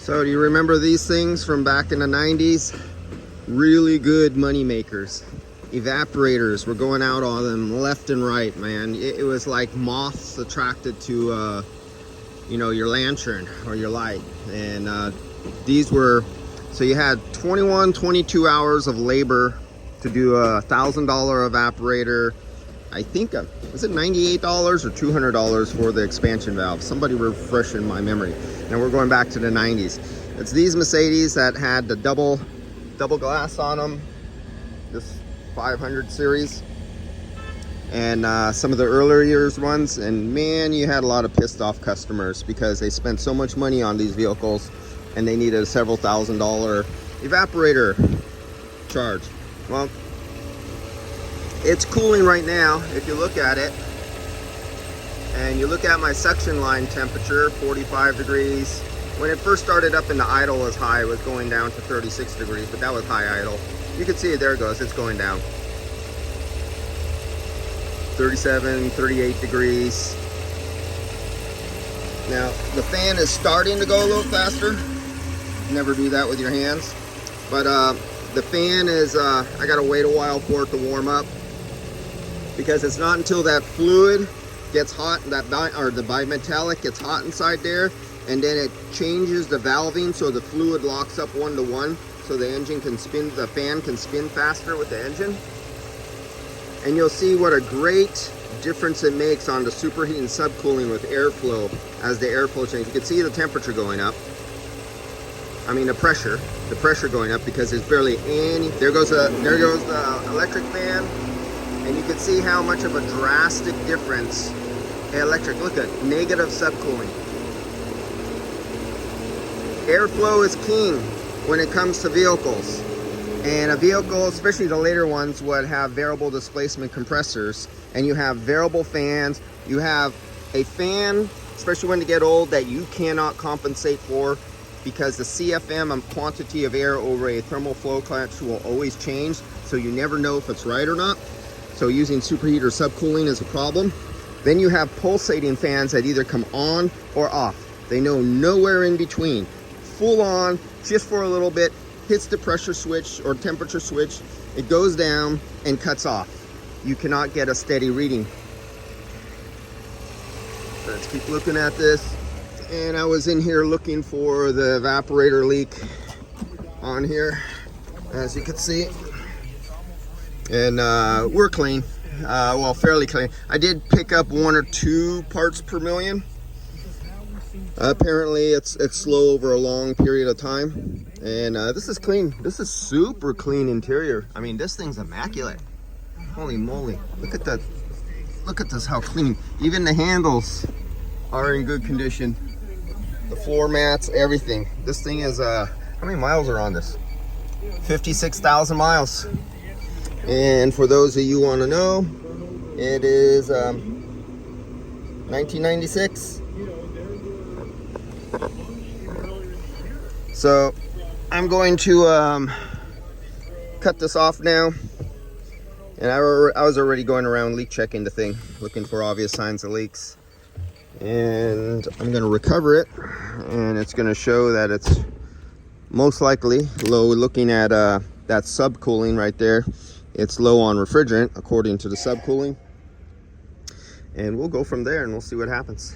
So do you remember these things from back in the 90s? Really good money makers. Evaporators were going out on them left and right, man. It was like moths attracted to you know, your lantern or your light. And these were, so you had 22 hours of labor to do a $1,000 evaporator. I think, was it $98 or $200 for the expansion valve? Somebody refreshing my memory. Now we're going back to the 90s. It's these Mercedes that had the double glass on them, this 500 series, and some of the earlier years ones. And man, you had a lot of pissed off customers because they spent so much money on these vehicles and they needed a several $1,000 evaporator charge. Well, it's cooling right now. If you look at it and you look at my suction line temperature, 45 degrees. When it first started up in the idle was high, it was going down to 36 degrees, but that was high idle. You can see it, there it goes, it's going down. 37, 38 degrees. Now, the fan is starting to go a little faster. Never do that with your hands. But the fan is, I gotta wait a while for it to warm up, because it's not until that fluid gets hot, the bimetallic gets hot inside there, and then it changes the valving so the fluid locks up 1 to 1, so the engine can spin, the fan can spin faster with the engine. And you'll see what a great difference it makes on the superheat and subcooling with airflow. As the airflow changes, you can see the temperature going up. I mean the pressure going up, because there's barely any. There goes the electric fan, and you can see how much of a drastic difference. Electric, look at negative subcooling. Airflow is king when it comes to vehicles. And a vehicle, especially the later ones, would have variable displacement compressors, and you have variable fans. You have a fan, especially when they get old, that you cannot compensate for, because the CFM quantity of air over a thermal flow clutch will always change, so you never know if it's right or not. So using superheat or subcooling is a problem. Then you have pulsating fans that either come on or off. They know nowhere in between. Full on, just for a little bit, hits the pressure switch or temperature switch, it goes down and cuts off. You cannot get a steady reading. Let's keep looking at this. And I was in here looking for the evaporator leak on here, as you can see. And we're clean, well, fairly clean. I did pick up 1 or 2 parts per million. Apparently it's slow over a long period of time. And this is clean. This is super clean interior. I mean, this thing's immaculate. Holy moly, look at that. Look at this, how clean. Even the handles are in good condition. The floor mats, everything. This thing is, how many miles are on this? 56,000 miles. And for those of you who want to know, it is 1996. So I'm going to cut this off now. And I was already going around leak checking the thing, looking for obvious signs of leaks. And I'm going to recover it, and it's going to show that it's most likely low. Looking at that subcooling right there, it's low on refrigerant according to the subcooling. And we'll go from there and we'll see what happens.